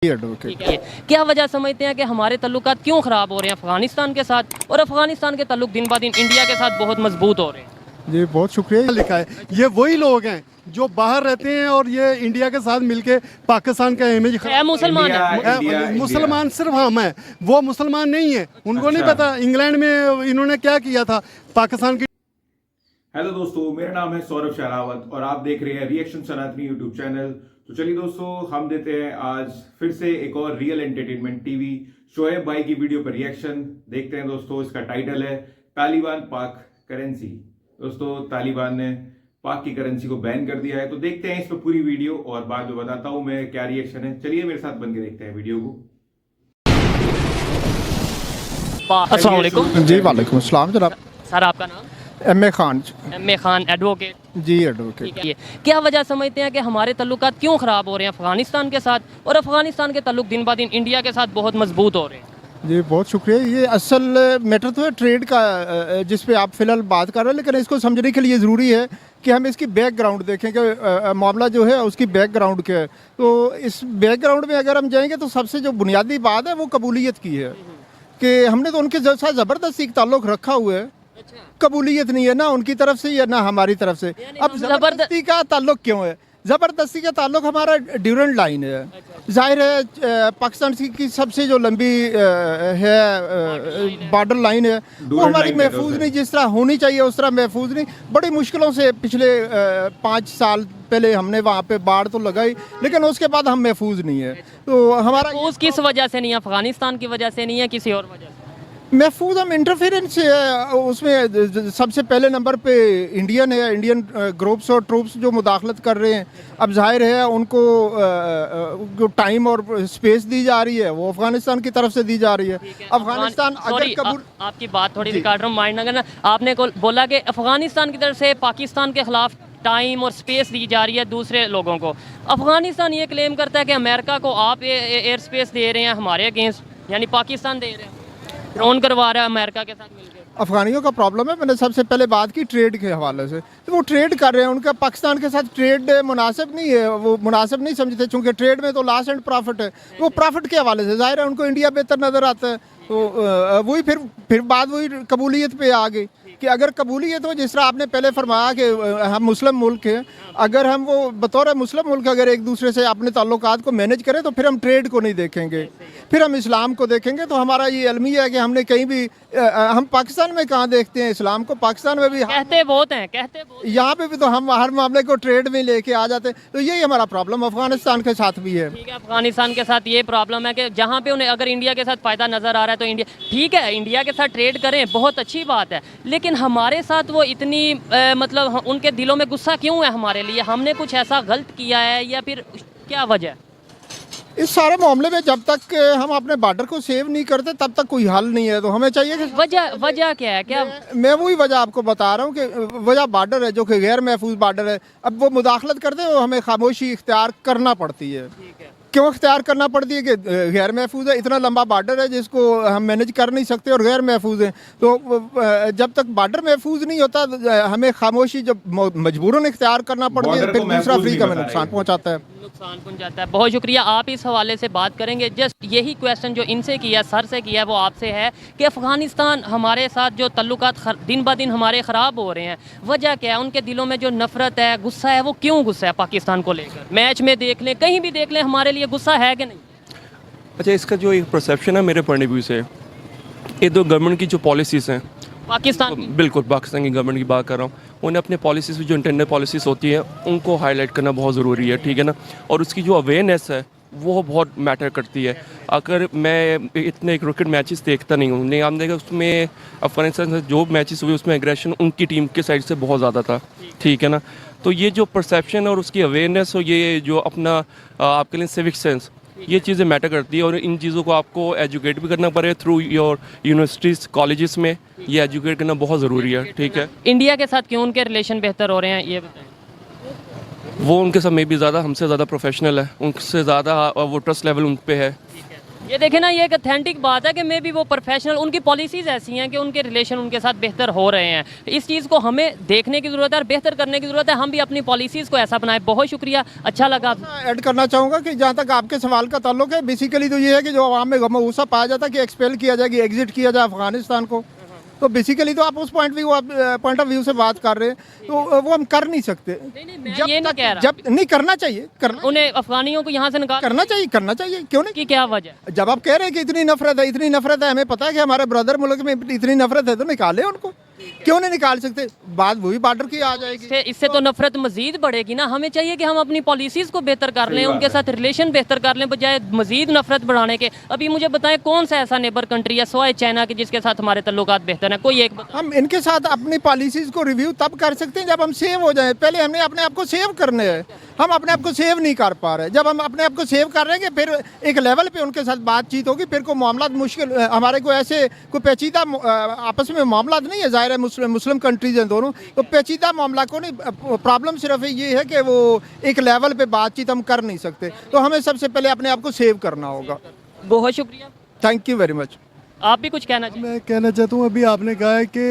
Advocate. ठीक है, क्या वजह समझते हैं कि हमारे तल्लुकात क्यों ख़राब हो रहे हैं अफ़गानिस्तान के साथ, और अफ़गानिस्तान के तल्लुक दिन ब दिन इंडिया के साथ बहुत मजबूत हो रहे हैं? जी बहुत शुक्रिया। लिखा है ये वही लोग हैं जो बाहर रहते हैं और ये इंडिया के साथ मिलके पाकिस्तान का इमेज है मुसलमान है। मुसलमान सिर्फ हम हैं, वो मुसलमान नहीं है। उनको नहीं पता इंग्लैंड में इन्होंने क्या किया था पाकिस्तान की। हेलो दोस्तों, मेरा नाम है सौरभ शरावत और आप देख रहे हैं रिएक्शन सनातनी यूट्यूब चैनल। तो चलिए दोस्तों, हम देते हैं आज फिर से एक और रियल एंटरटेनमेंट टीवी शोएब भाई की वीडियो पर रिएक्शन। देखते हैं दोस्तों, इसका टाइटल है तालिबान पाक करेंसी। दोस्तों, तालिबान ने पाक की करेंसी को बैन कर दिया है। तो देखते हैं इस पर पूरी वीडियो और बाद में बताता हूं मैं क्या रिएक्शन है। चलिए मेरे साथ बन के देखते हैं वीडियो को। अस्सलाम वालेकुम। जी वालेकुम अस्सलाम जनाब। सर आपका नाम? MA. Khan. MA. Khan, advocate. जी एडवोकेट। ठीक है, क्या वजह समझते हैं कि हमारे तल्लुकात क्यों ख़राब हो रहे हैं अफ़गानिस्तान के साथ, और अफ़गानिस्तान के तल्लुक दिन ब दिन इंडिया के साथ बहुत मजबूत हो रहे हैं? जी बहुत शुक्रिया। ये असल मैटर तो है ट्रेड का, जिस पे आप फिलहाल बात कर रहे हैं, लेकिन इसको समझने के लिए ज़रूरी है कि हम इसकी बैकग्राउंड देखें कि मामला जो है उसकी बैकग्राउंड क्या है। तो इस बैकग्राउंड में अगर हम जाएंगे तो सबसे जो बुनियादी बात है वो कबूलियत की है कि हमने तो उनके साथ ज़बरदस्ती एक ताल्लुक़ रखा हुआ है। कबूलियत नहीं है ना उनकी तरफ से या ना हमारी तरफ से। अब ज़बरदस्ती का ताल्लुक क्यों है? ज़बरदस्ती का ताल्लुक हमारा ड्यूरेंट लाइन है। जाहिर है पाकिस्तान की सबसे जो लंबी है बॉर्डर लाइन है वो हमारी महफूज नहीं, जिस तरह होनी चाहिए उस तरह महफूज नहीं। बड़ी मुश्किलों से पिछले 5 साल पहले हमने वहाँ पे बाढ़ तो लगाई, लेकिन उसके बाद हम महफूज नहीं है। तो हमारा किस वजह से नहीं है? अफ़गानिस्तान की वजह से नहीं है, किसी और वजह से? महफूज हम इंटरफेरेंस उसमें सबसे पहले नंबर पे इंडियन ग्रुप्स और ट्रूप्स जो मुदाखलत कर रहे हैं। अब जाहिर है उनको जो टाइम और स्पेस दी जा रही है वो अफगानिस्तान की तरफ से दी जा रही है। अफगानिस्तान अगर कबूल आपकी बात थोड़ी रिकॉर्ड रूम माइंड ना, आपने बोला कि अफगानिस्तान की तरफ से पाकिस्तान के खिलाफ टाइम और स्पेस दी जा रही है दूसरे लोगों को। अफगानिस्तान ये क्लेम करता है कि अमेरिका को आप एयर स्पेस दे रहे हैं हमारे अगेंस्ट, यानी पाकिस्तान दे रहे हैं, ड्रोन करवा रहा है अमेरिका के साथ मिलकर। अफगानियों का प्रॉब्लम है। मैंने सबसे पहले बात की ट्रेड के हवाले से, तो वो ट्रेड कर रहे हैं, उनका पाकिस्तान के साथ ट्रेड मुनासिब नहीं है, वो मुनासिब नहीं समझते, चूँकि ट्रेड में तो लॉस एंड प्रॉफिट है। वो प्रॉफिट के हवाले से जाहिर है उनको इंडिया बेहतर नज़र आता है। तो वही फिर बात वही कबूलियत पे आ गई कि अगर कबूलियत हो, जिस तरह आपने पहले फरमाया कि हम मुस्लिम मुल्क हैं, अगर हम वो बतौर मुस्लिम मुल्क अगर एक दूसरे से अपने ताल्लुकात को मैनेज करें तो फिर हम ट्रेड को नहीं देखेंगे, फिर हम इस्लाम को देखेंगे। तो हमारा ये अलमिया है कि हमने कहीं भी हम पाकिस्तान में कहाँ देखते हैं इस्लाम को? पाकिस्तान में भी कहते बहुत हैं, यहाँ पे भी तो हम हर मामले को ट्रेड में लेके आ जाते हैं। तो यही हमारा प्रॉब्लम अफगानिस्तान के साथ भी है। ठीक है, अफगानिस्तान के साथ ये प्रॉब्लम है कि जहाँ पे उन्हें अगर इंडिया के साथ फ़ायदा नज़र आ रहा है तो इंडिया ठीक है, इंडिया के साथ ट्रेड करें, बहुत अच्छी बात है, लेकिन हमारे साथ वो इतनी मतलब उनके दिलों में गुस्सा क्यों है हमारे लिए? हमने कुछ ऐसा गलत किया है या फिर क्या वजह? इस सारे मामले में जब तक हम अपने बॉर्डर को सेव नहीं करते तब तक कोई हल नहीं है। तो हमें चाहिए कि वजह क्या है? क्या मैं वही वजह आपको बता रहा हूँ कि वजह बॉर्डर है, जो कि गैर महफूज बॉर्डर है। अब वो मुदाखलत करते हैं, हमें खामोशी इख्तियार करना पड़ती है। क्यों इख्तियार करना पड़ती है? कि गैर महफूज है, इतना लंबा बॉर्डर है जिसको हम मैनेज कर नहीं सकते और गैर महफूज है। तो जब तक बॉर्डर महफूज नहीं होता हमें खामोशी जब मजबूरन इख्तियार करना पड़ती है, फिर दूसरा फ्री का नुकसान पहुँचाता है। बहुत शुक्रिया, आप इस हवाले से बात करेंगे। जस्ट यही क्वेश्चन जो इनसे किया, सर से किया, वो आपसे है कि अफ़गानिस्तान हमारे साथ जो तल्लुकात दिन ब दिन हमारे ख़राब हो रहे हैं, वजह क्या है? उनके दिलों में जो नफ़रत है, गुस्सा है, वो क्यों गुस्सा है पाकिस्तान को लेकर? मैच में देख लें, कहीं भी देख लें, हमारे लिए गुस्सा है कि नहीं? अच्छा, इसका जो एक परसेप्शन है मेरे पॉइंट ऑफ व्यू से, ये दो गवर्नमेंट की जो पॉलिसीज़ हैं पाकिस्तान की, बिल्कुल पाकिस्तान की गवर्नमेंट की बात कर रहा हूँ, उन्हें अपने पॉलिसीज़ में जो इंटरनल पॉलिसीज़ होती हैं उनको हाईलाइट करना बहुत ज़रूरी है, ठीक है ना। और उसकी जो अवेयरनेस है वो बहुत मैटर करती है। अगर मैं इतने क्रिकेट मैचेस देखता नहीं हूँ, नहीं, आपने देखा उसमें अफगानिस्तान से जो मैचेस हुए उसमें एग्रेशन उनकी टीम के साइड से बहुत ज़्यादा था, ठीक है ना। तो ये जो परसेप्शन और उसकी अवेयरनेस और ये जो अपना आपके लिए सिविक सेंस, ये चीज़ें मैटर करती है। और इन चीज़ों को आपको एजुकेट भी करना पड़े थ्रू योर यूनिवर्सिटीज़ कॉलेजेस में, ये एजुकेट करना बहुत ज़रूरी है, ठीक है। इंडिया के साथ क्यों उनके रिलेशन बेहतर हो रहे हैं, ये बताएं। वो उनके साथ में भी ज़्यादा हमसे ज़्यादा प्रोफेशनल है, उनसे ज़्यादा वो ट्रस्ट लेवल उन पे है। ये देखें ना, ये एक अथेंटिक बात है कि मे भी वो प्रोफेशनल, उनकी पॉलिसीज़ ऐसी हैं कि उनके रिलेशन उनके साथ बेहतर हो रहे हैं। इस चीज़ को हमें देखने की ज़रूरत है और बेहतर करने की ज़रूरत है। हम भी अपनी पॉलिसीज़ को ऐसा बनाएं। बहुत शुक्रिया, अच्छा लगा। ऐड करना चाहूँगा कि जहाँ तक आपके सवाल का ताल्लुक है, बेसिकली तो ये है कि जो आवाम में गमगूसा पाया जाता है कि एक्सपेल किया जाए, कि एग्जिट किया जाए अफगानिस्तान को, तो बेसिकली तो आप उस पॉइंट ऑफ व्यू से बात कर रहे हैं, तो वो हम कर नहीं सकते। मैं ये नहीं कह रहा, जब नहीं करना चाहिए, उन्हें अफगानियों को यहाँ से निकाल करना चाहिए, क्यों नहीं? की क्या वजह? जब आप कह रहे हैं कि इतनी नफरत है, हमें पता है कि हमारे ब्रदर मुल्क में इतनी नफरत है, तो निकाले उनको, क्यों नहीं निकाल सकते? बात वही बॉर्डर की आ जाएगी। इससे तो नफरत मजीद बढ़ेगी ना। हमें चाहिए कि हम अपनी पॉलिसीज़ को बेहतर कर लें, उनके साथ रिलेशन बेहतर कर लें, बजाय मजीद नफरत बढ़ाने के। अभी मुझे बताएं कौन सा ऐसा नेबर कंट्री है सवाए चाइना के जिसके साथ हमारे तल्लुकात बेहतर हैं? कोई एक हम इनके साथ अपनी पॉलिसीज़ को रिव्यू तब कर सकते हैं जब हम सेव हो जाएं। पहले हमने अपने आप को सेव करने हैं, हम अपने आप को सेव नहीं कर पा रहे। जब हम अपने आप को सेव कर रहे हैं, फिर एक लेवल पे उनके साथ बातचीत होगी, फिर कोई मामला मुश्किल, हमारे को ऐसे कोई पेचीदा आपस में मामला नहीं है। ज़ाहिर है मुस्लिम कंट्रीज हैं दोनों, तो पेचीदा मामला को नहीं, प्रॉब्लम सिर्फ ये है कि वो एक लेवल पे बातचीत हम कर नहीं सकते। तो हमें सबसे पहले अपने आप को सेव करना होगा। बहुत शुक्रिया, थैंक यू वेरी मच। आप भी कुछ कहना चाहिए? मैं कहना चाहता हूँ, अभी आपने कहा है कि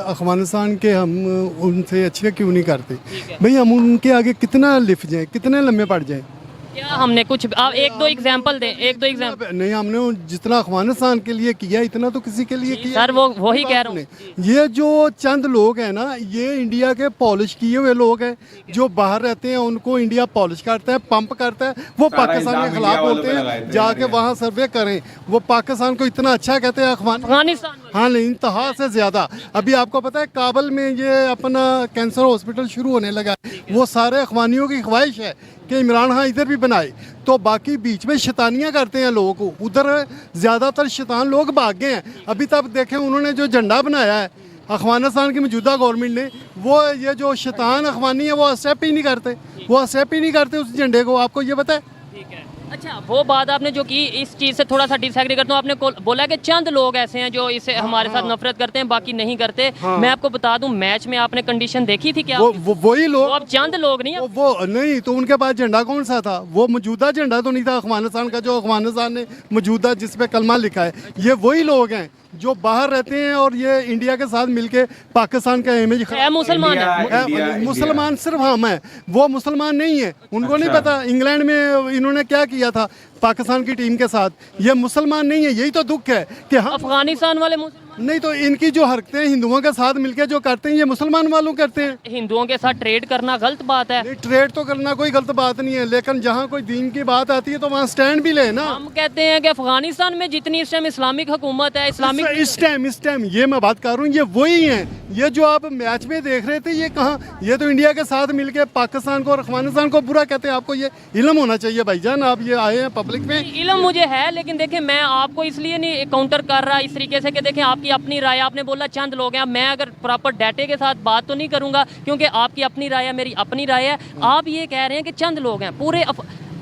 अफगानिस्तान के हम उनसे अच्छे क्यों नहीं करते। भाई हम उनके आगे कितना लिफ्ट जाएं, कितने लम्बे पड़ जाएं। क्या हमने कुछ, आप एक दो एग्जांपल दें, एक दो एग्जांपल। नहीं, हमने जितना अफगानिस्तान के लिए किया इतना तो किसी के लिए किया सर वो वही कह रहा हूँ। ये जो चंद लोग हैं ना, ये इंडिया के पॉलिश किए हुए लोग हैं, जो बाहर रहते हैं उनको इंडिया पॉलिश करता है, पंप करता है। वो पाकिस्तान के खिलाफ होते हैं, जाके वहाँ सर्वे करें। वो पाकिस्तान को इतना अच्छा कहते हैं अफगानिस्तान। हाँ, नहीं, इंतहा से ज़्यादा। अभी आपको पता है काबल में ये अपना कैंसर हॉस्पिटल शुरू होने लगा है, वो सारे अफगानियों की ख्वाहिश है कि इमरान खान इधर भी बनाए। तो बाकी बीच में शैतानियाँ करते हैं लोगों को, उधर ज़्यादातर शैतान लोग भाग गए हैं। अभी तक देखें, उन्होंने जो झंडा बनाया है अफगानिस्तान की मौजूदा गवर्नमेंट ने, वो ये जो शैतान अफगानी है वो एक्सेप्ट ही नहीं करते, उस झंडे को। आपको ये पता है? अच्छा, वो बात आपने जो की, इस चीज़ से थोड़ा सा डिसएग्री करता हूँ। आपने बोला कि चंद लोग ऐसे हैं जो इसे हमारे साथ नफरत करते हैं, बाकी नहीं करते। मैं आपको बता दूं, मैच में आपने कंडीशन देखी थी क्या? वही लोग, अब चंद लोग नहीं है। वो नहीं, तो उनके पास झंडा कौन सा था? वो मौजूदा झंडा तो नहीं था अफगानिस्तान का, जो अफगानिस्तान ने मौजूदा जिस पे कलमा लिखा है। ये वही लोग हैं जो बाहर रहते हैं और ये इंडिया के साथ मिलके पाकिस्तान का इमेज मुसलमान है। मुसलमान सिर्फ हम हैं, वो मुसलमान नहीं है। उनको नहीं पता इंग्लैंड में इन्होंने क्या किया था पाकिस्तान की टीम के साथ। ये मुसलमान नहीं है, यही तो दुख है कि हम अफगानिस्तान वाले नहीं, तो इनकी जो हरकतें हिंदुओं के साथ मिलकर जो करते हैं, ये मुसलमान वालों करते हैं। हिंदुओं के साथ ट्रेड करना गलत बात है। नहीं, ट्रेड तो करना कोई गलत बात नहीं है, लेकिन जहाँ कोई दीन की बात आती है तो वहाँ स्टैंड भी ले ना। हम कहते हैं कि अफगानिस्तान में जितनी इस टाइम इस्लामिक हुकूमत है, इस्लामिक इस टाइम ये मैं बात कर रहा हूँ, ये वही हैं। ये जो आप मैच में देख रहे थे, ये कहाँ, ये तो इंडिया के साथ मिलके पाकिस्तान को और अफगानिस्तान को बुरा कहते हैं। आपको ये इल्म होना चाहिए भाईजान, आप ये आए हैं पब्लिक में। इल्म मुझे है, लेकिन देखें मैं आपको इसलिए नहीं काउंटर कर रहा इस तरीके से कि देखें आपकी अपनी राय, आपने बोला चंद लोग हैं। मैं अगर प्रॉपर डाटे के साथ बात तो नहीं करूंगा, क्योंकि आपकी अपनी राय है, मेरी अपनी राय है। आप ये कह रहे हैं कि चंद लोग हैं पूरे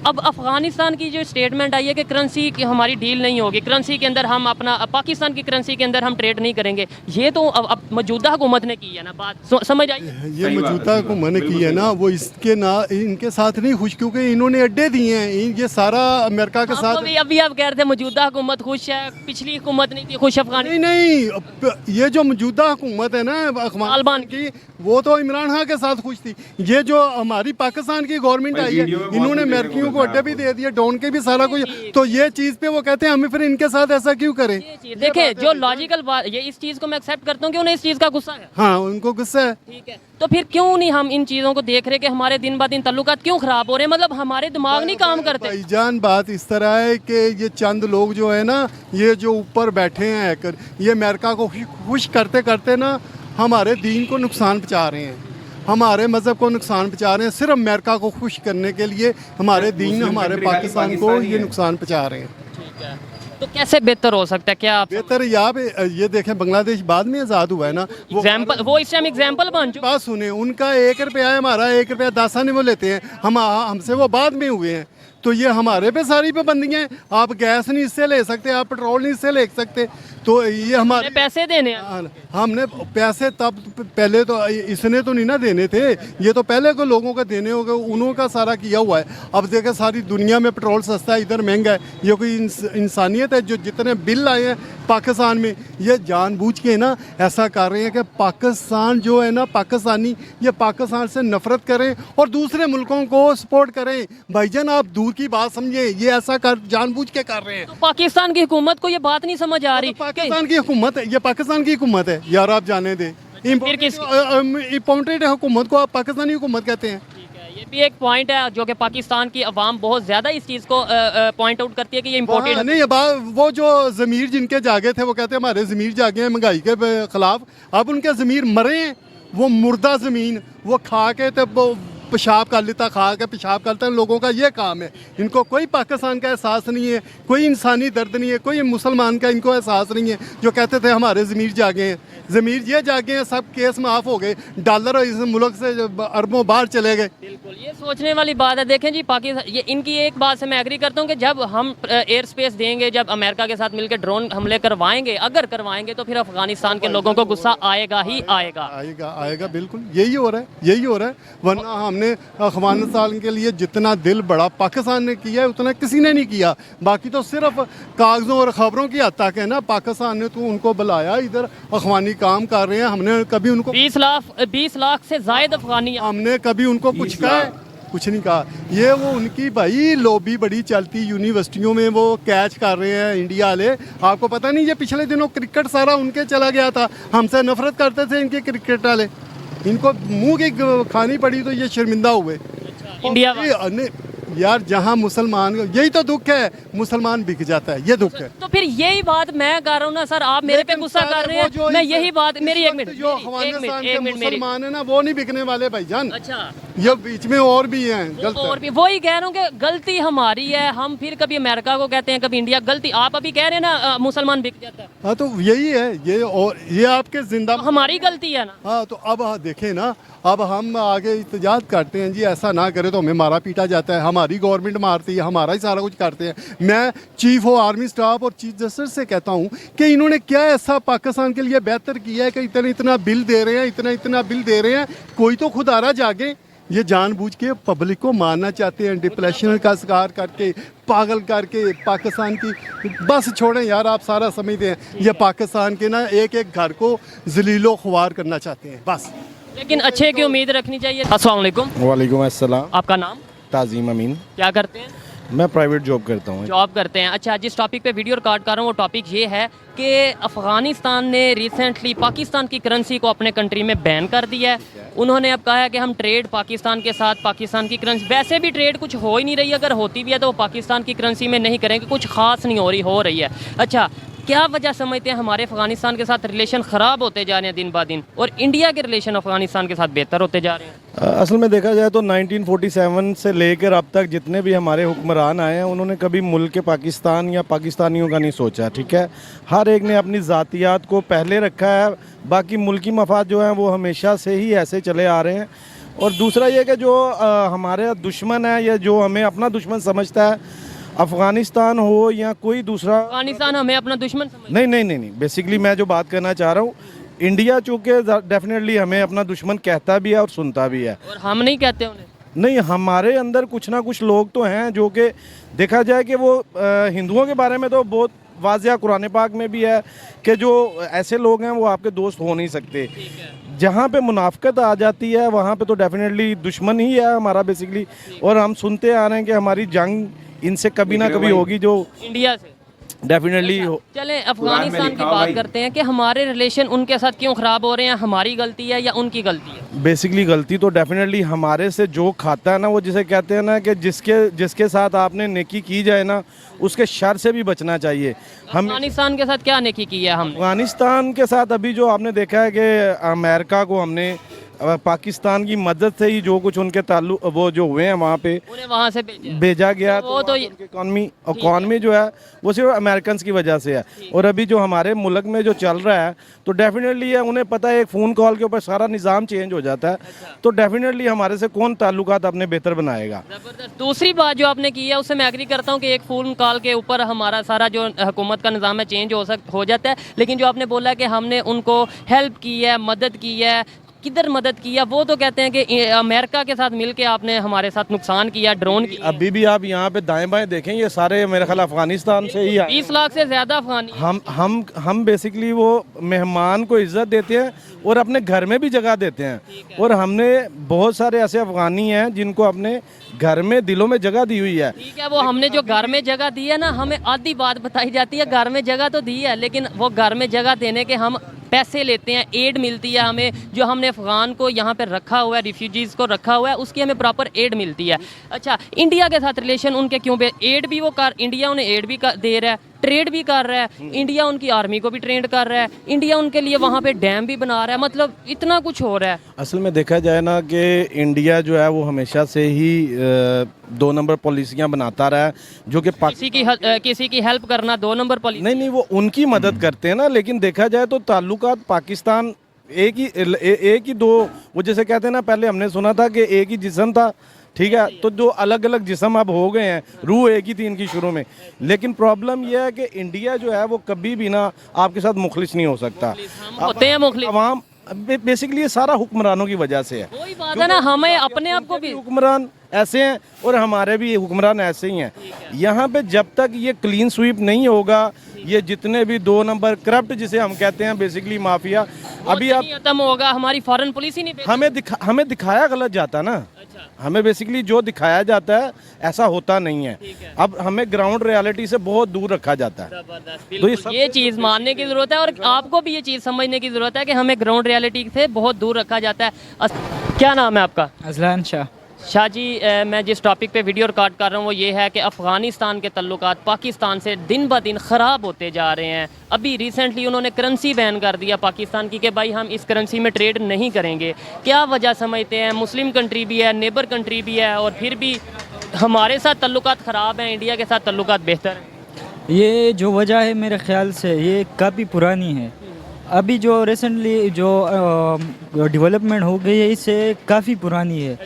अब अफगानिस्तान की जो स्टेटमेंट आई है कि करेंसी की हमारी डील नहीं होगी, करेंसी के अंदर हम अपना पाकिस्तान की करेंसी के अंदर हम ट्रेड नहीं करेंगे, ये तो अब मौजूदा हुकूमत ने की है ना। बात समझ आई? ये मौजूदा हुकूमत ने की है ना, वो इसके ना इनके साथ नहीं खुश, क्योंकि इन्होंने अड्डे दिए हैं। ये सारा अमेरिका के साथ अभी आप कह रहे थे मौजूदा हुकूमत खुश है, पिछली हुकूमत नहीं थी खुश अफगानिस्तान। नहीं, ये जो मौजूदा हुकूमत है ना तालिबान की, वो तो इमरान खान के साथ खुश थी। ये जो हमारी पाकिस्तान की गवर्नमेंट आई है, इन्होंने अमेरिकियों को अड्डे भी दे दिए, डॉन के भी सारा कुछ। तो ये चीज पे वो कहते हैं हमें फिर इनके साथ ऐसा क्यों करें। देखें जो लॉजिकल बात, ये इस चीज को मैं एक्सेप्ट करता हूँ कि उन्हें इस चीज का गुस्सा है। हाँ, उनको गुस्सा है। ठीक है, तो फिर क्यों नहीं हम इन चीज़ों को देख रहे कि हमारे दिन ब दिन तल्लुकात क्यों खराब हो रहे हैं? मतलब हमारे दिमाग नहीं काम करते। भाईजान बात इस तरह है कि ये चंद लोग जो है ना, ये जो ऊपर बैठे हैं हैकर, ये अमेरिका को खुश करते करते ना हमारे दीन को नुकसान पहुँचा रहे हैं, हमारे मज़हब को नुकसान पहुँचा रहे हैं। सिर्फ अमेरिका को खुश करने के लिए हमारे दीन, हमारे पाकिस्तान को ये नुकसान पहुँचा रहे हैं। ठीक है, तो कैसे बेहतर हो सकता है? क्या आप बेहतर यहाँ पे ये देखें, बांग्लादेश बाद में आज़ाद हुआ है ना, वो इस टाइम एग्जाम्पल बन चुका। बात सुने, उनका 1 रुपया है, हमारा 1 रुपया 10 आने वो लेते हैं, हमसे वो बाद में हुए हैं। तो ये हमारे पे सारी पाबंदियाँ हैं। आप गैस नहीं इससे ले सकते, आप पेट्रोल नहीं इससे ले सकते, तो ये हमारे पैसे देने हैं। हमने पैसे तब पहले तो इसने तो नहीं ना देने थे, ये तो पहले को लोगों का देने होगा, उन्हों का सारा किया हुआ है। अब देखें सारी दुनिया में पेट्रोल सस्ता है, इधर महंगा है। ये कोई इंसानियत है? जो जितने बिल आए हैं पाकिस्तान में, ये जानबूझ के ना ऐसा कर रहे हैं कि पाकिस्तान जो है ना, पाकिस्तानी ये पाकिस्तान से नफरत करें और दूसरे मुल्कों को सपोर्ट करें। भाईजान आप दूर की बात समझे, ये ऐसा कर जानबूझ के कर रहे हैं। तो पाकिस्तान की हुकूमत को ये बात नहीं समझ आ रही। पाकिस्तान की हुकूमत है, ये पाकिस्तान की हुकूमत है यार, आप जाने दें। इम्पोर्टेड हुकूमत को आप पाकिस्तानी हुकूमत कहते हैं। ये भी एक पॉइंट है जो कि पाकिस्तान की अवाम बहुत ज़्यादा इस चीज़ को पॉइंट आउट करती है कि ये इम्पोर्टेड नहीं, वो जो ज़मीर जिनके जागे थे वो कहते हैं हमारे ज़मीर जागे हैं महंगाई के खिलाफ। अब उनके ज़मीर मरे हैं, वो मुर्दा ज़मीन वो खा के तो पेशाब कर लेता, खा के पेशाब करता है। लोगों का ये काम है, इनको कोई पाकिस्तान का एहसास नहीं है, कोई इंसानी दर्द नहीं है, कोई मुसलमान का इनको एहसास नहीं है। जो कहते थे हमारे ज़मीर जागे हैं, ज़मीर ये जागे हैं, सब केस माफ़ हो गए, डॉलर इस मुल्क से अरबों बाहर चले गए। बिल्कुल, ये सोचने वाली बात है। देखें जी, पाकिस्तान ये इनकी एक बात से मैं एग्री करता हूँ कि जब हम एयर स्पेस देंगे, जब अमेरिका के साथ मिलकर ड्रोन हमले करवाएंगे, अगर करवाएंगे तो फिर अफगानिस्तान के लोगों को गुस्सा आएगा ही आएगा। आएगा बिल्कुल, यही हो रहा है। वरना हमने अफगानिस्तान के लिए जितना दिल बड़ा पाकिस्तान ने किया है उतना किसी ने नहीं किया। बाकी तो सिर्फ कागज़ों और ख़बरों की हद तक है ना। पाकिस्तान ने तो उनको बुलाया, इधर अफगानी काम कर रहे हैं, हमने कभी उनको 20 लाख से ज़ायद अफगानी, हमने कभी उनको कुछ कहा है? कुछ नहीं कहा। ये वो उनकी भाई लॉबी बड़ी चलती, यूनिवर्सिटियों में वो कैच कर रहे हैं इंडिया वाले। आपको पता नहीं, ये पिछले दिनों क्रिकेट सारा उनके चला गया था, हमसे नफरत करते थे इनके क्रिकेट वाले, इनको मुंह की खानी पड़ी तो ये शर्मिंदा हुए। इंडिया यार जहाँ मुसलमान, यही तो दुख है, मुसलमान बिक जाता है, ये दुख है। तो फिर यही बात मैं कर रहा हूँ ना सर, आप मेरे पे गुस्सा कर रहे हैं। मैं यही बात, मेरी एक मिनट, जो अफगानिस्तान के मुसलमान है ना वो नहीं बिकने वाले भाईजान। अच्छा, ये बीच में और भी हैं गलत और भी वही कह रहा हूँ कि गलती हमारी है। हम फिर कभी अमेरिका को कहते हैं, कभी इंडिया। गलती आप अभी कह रहे हैं ना मुसलमान बिक जाता है। हाँ तो यही है, ये और ये आपके जिंदा हमारी गलती है ना। हाँ तो अब देखें ना, अब हम आगे इhtजाज करते हैं जी ऐसा ना करे तो हमें मारा पीटा जाता है, हमारी गवर्नमेंट मारती है, हमारा ही सारा कुछ करते हैं। मैं चीफ ऑफ आर्मी स्टाफ और चीफ जस्टिस से कहता हूँ कि इन्होंने क्या ऐसा पाकिस्तान के लिए बेहतर किया है कि इतना बिल दे रहे हैं, इतना बिल दे रहे हैं। कोई तो खुदारा जागे। ये जानबूझ के पब्लिक को मारना चाहते हैं, डिप्रेशन का शिकार करके, पागल करके पाकिस्तान की। बस छोड़ें यार, आप सारा समझते हैं ये पाकिस्तान के ना एक एक घर को जलीलो ख्वार करना चाहते हैं बस। लेकिन अच्छे की उम्मीद रखनी चाहिए। अस्सलाम वालेकुम। वालेकुम अस्सलाम। आपका नाम? ताज़ीम अमीन। क्या करते हैं? मैं प्राइवेट जॉब करता हूँ। जॉब करते हैं। अच्छा, जिस टॉपिक पे वीडियो रिकॉर्ड कर रहा हूँ वो टॉपिक ये है कि अफ़गानिस्तान ने रिसेंटली पाकिस्तान की करेंसी को अपने कंट्री में बैन कर दिया है। उन्होंने अब कहा है कि हम ट्रेड पाकिस्तान के साथ, पाकिस्तान की करेंसी, वैसे भी ट्रेड कुछ हो ही नहीं रही, अगर होती भी है तो वो पाकिस्तान की करेंसी में नहीं करेंगे, कुछ ख़ास नहीं हो रही है। अच्छा, क्या वजह समझते हैं हमारे अफगानिस्तान के साथ रिलेशन ख़राब होते जा रहे हैं दिन ब दिन, और इंडिया के रिलेशन अफगानिस्तान के साथ बेहतर होते जा रहे हैं? असल में देखा जाए तो 1947 से लेकर अब तक जितने भी हमारे हुक्मरान आए हैं उन्होंने कभी मुल्क पाकिस्तान या पाकिस्तानियों का नहीं सोचा। ठीक है, हर एक ने अपनी ज़ातियात को पहले रखा है, बाकी मुल्की मफाद जो हैं वो हमेशा से ही ऐसे चले आ रहे हैं। और दूसरा ये कि जो हमारे दुश्मन है या जो हमें अपना दुश्मन समझता है, अफ़गानिस्तान हो या कोई दूसरा, अफगानिस्तान हमें अपना दुश्मन नहीं, बेसिकली मैं जो बात करना चाह रहा हूँ, इंडिया चूँकि डेफिनेटली हमें अपना दुश्मन कहता भी है और सुनता भी है, और हम नहीं कहते उन्हें। नहीं, हमारे अंदर कुछ ना कुछ लोग तो हैं जो कि देखा जाए कि वो हिंदुओं के बारे में तो बहुत वाज़िया कुरान पाक में भी है कि जो ऐसे लोग हैं वो आपके दोस्त हो नहीं सकते। जहाँ पे मुनाफकत आ जाती है वहाँ पे तो डेफिनेटली दुश्मन ही है हमारा बेसिकली। और हम सुनते आ रहे हैं कि हमारी जंग इनसे कभी ना कभी होगी, जो इंडिया से डेफिनेटली हो। चले अफगानिस्तान की बात करते हैं कि हमारे रिलेशन उनके साथ क्यों ख़राब हो रहे हैं, हमारी गलती है या उनकी गलती है? बेसिकली गलती तो डेफिनेटली हमारे से जो खाता है ना, वो जिसे कहते हैं ना कि जिसके साथ आपने नेकी की जाए ना उसके शर से भी बचना चाहिए। हम अफगानिस्तान के साथ क्या नेकी की है हमने? अफगानिस्तान के साथ अभी जो आपने देखा है कि अमेरिका को हमने पाकिस्तान की मदद से ही जो कुछ उनके ताल्लुक वो जो हुए हैं वहाँ पे उन्हें वहाँ से भेजा गया, तो वो तो इकॉनमी जो है वो सिर्फ अमेरिकन की वजह से है। और अभी जो हमारे मुल्क में जो चल रहा है तो डेफिनेटली है, उन्हें पता है एक फ़ोन कॉल के ऊपर सारा निज़ाम चेंज हो जाता है। तो डेफिनेटली हमारे से कौन ताल्लुकात अपने बेहतर बनाएगा। जबरदस्त। दूसरी बात जो आपने की है उससे मैं एग्री करता हूँ कि एक फ़ोन कॉल के ऊपर हमारा सारा जो हुकूमत का निज़ाम है चेंज हो जाता है। लेकिन जो आपने बोला कि हमने उनको हेल्प की है, मदद की है, किधर मदद की है, वो तो कहते हैं कि अमेरिका के साथ मिलके आपने हमारे साथ नुकसान किया, ड्रोन की। अभी भी आप यहाँ पे दाएं बाएं देखें, ये सारे मेरे ख्याल अफगानिस्तान से ही आए। 20 लाख से ज़्यादा अफगानी। हम बेसिकली वो मेहमान को इज्जत देते हैं और अपने घर में भी जगह देते हैं। और हमने बहुत सारे ऐसे अफगानी हैं जिनको अपने घर में दिलों में जगह दी हुई है। ठीक है, वो हमने जो घर में जगह दी है ना, हमें आधी बात बताई जाती है, घर में जगह तो दी है, लेकिन वो घर में जगह देने के हम पैसे लेते हैं, एड मिलती है हमें, जो हमने अफगान को यहाँ पे रखा हुआ है, रिफ्यूजीज़ को रखा हुआ है, उसकी हमें प्रॉपर एड मिलती है। अच्छा, इंडिया के साथ रिलेशन उनके क्यों एड भी वो इंडिया उन्हें एड भी दे रहा है, ट्रेड भी कर रहा है, इंडिया उनकी आर्मी को भी ट्रेंड कर रहा है, इंडिया उनके लिए वहाँ पे डैम भी बना रहा है, मतलब इतना कुछ हो रहा है। असल में देखा जाए ना कि इंडिया जो है वो हमेशा से ही 2 नंबर पॉलिसियाँ बनाता रहा है, जो कि किसी की हेल्प करना 2 नंबर पॉलिसी नहीं, वो उनकी मदद करते हैं ना। लेकिन देखा जाए तो ताल्लुकात पाकिस्तान एक ही दो, वो जैसे कहते हैं ना, पहले हमने सुना था कि एक ही जिस्म था, ठीक है, तो जो अलग अलग जिस्म अब हो गए हैं, रूह एक ही थी इनकी शुरू में। लेकिन प्रॉब्लम यह है कि इंडिया जो है वो कभी भी ना आपके साथ मुखलिस नहीं हो सकता। होते हैं मुखलिस अवाम बेसिकली ये सारा हुक्मरानों की वजह से है। वही बात है ना, हमें अपने आप को भी हुक्मरान ऐसे हैं और हमारे भी हुक्मरान ऐसे ही हैं। यहाँ पे जब तक ये क्लीन स्वीप नहीं होगा, ये जितने भी 2 नंबर करप्ट जिसे हम कहते हैं बेसिकली माफिया, अभी आप खत्म होगा। हमारी फॉरेन पुलिस ही नहीं हमें दिखाया गलत जाता ना। हमें बेसिकली जो दिखाया जाता है ऐसा होता नहीं है। अब हमें ग्राउंड रियलिटी से बहुत दूर रखा जाता है। तो ये चीज़ मानने की ज़रूरत है और आपको भी ये चीज़ समझने की ज़रूरत है कि हमें ग्राउंड रियलिटी से बहुत दूर रखा जाता है। क्या नाम है आपका? Azlan Shah. शाह जी, मैं जिस टॉपिक पे वीडियो रिकॉर्ड कर रहा हूँ वो ये है कि अफ़गानिस्तान के तल्लुकात पाकिस्तान से दिन ब दिन ख़राब होते जा रहे हैं। अभी रिसेंटली उन्होंने करेंसी बैन कर दिया पाकिस्तान की कि भाई हम इस करेंसी में ट्रेड नहीं करेंगे। क्या वजह समझते हैं? मुस्लिम कंट्री भी है, नेबर कंट्री भी है, और फिर भी हमारे साथ तल्लुकात ख़राब हैं, इंडिया के साथ तल्लुकात बेहतर हैं। ये जो वजह है मेरे ख्याल से ये काफ़ी पुरानी है। अभी जो रिसेंटली जो डेवलपमेंट हो गई है इससे काफ़ी पुरानी है।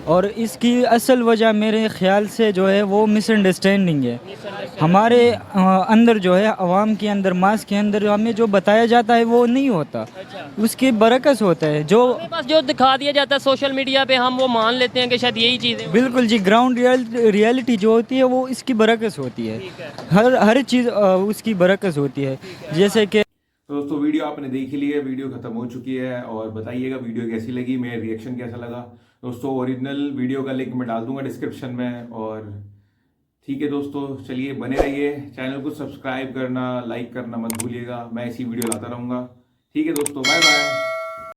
और इसकी असल वजह मेरे ख्याल से जो है वो मिसअंडरस्टैंडिंग है। हमारे अंदर जो है अवाम के अंदर, मास के अंदर हमें जो बताया जाता है वो नहीं होता, उसके बरकस होता है। जो बस जो दिखा दिया जाता है सोशल मीडिया पे हम वो मान लेते हैं कि शायद यही चीज़ है। बिल्कुल जी, ग्राउंड रियलिटी जो होती है वो इसकी बरकस होती है। हर चीज़ उसकी बरकस होती है। जैसे कि तो दोस्तों वीडियो आपने देख ही ली है, वीडियो खत्म हो चुकी है और बताइएगा वीडियो कैसी लगी, मेरा रिएक्शन कैसा लगा। दोस्तों ओरिजिनल वीडियो का लिंक मैं डाल दूंगा डिस्क्रिप्शन में। और ठीक है दोस्तों, चलिए बने रहिए, चैनल को सब्सक्राइब करना, लाइक करना मत भूलिएगा, मैं ऐसी वीडियो लाता रहूँगा। ठीक है दोस्तों, बाय बाय।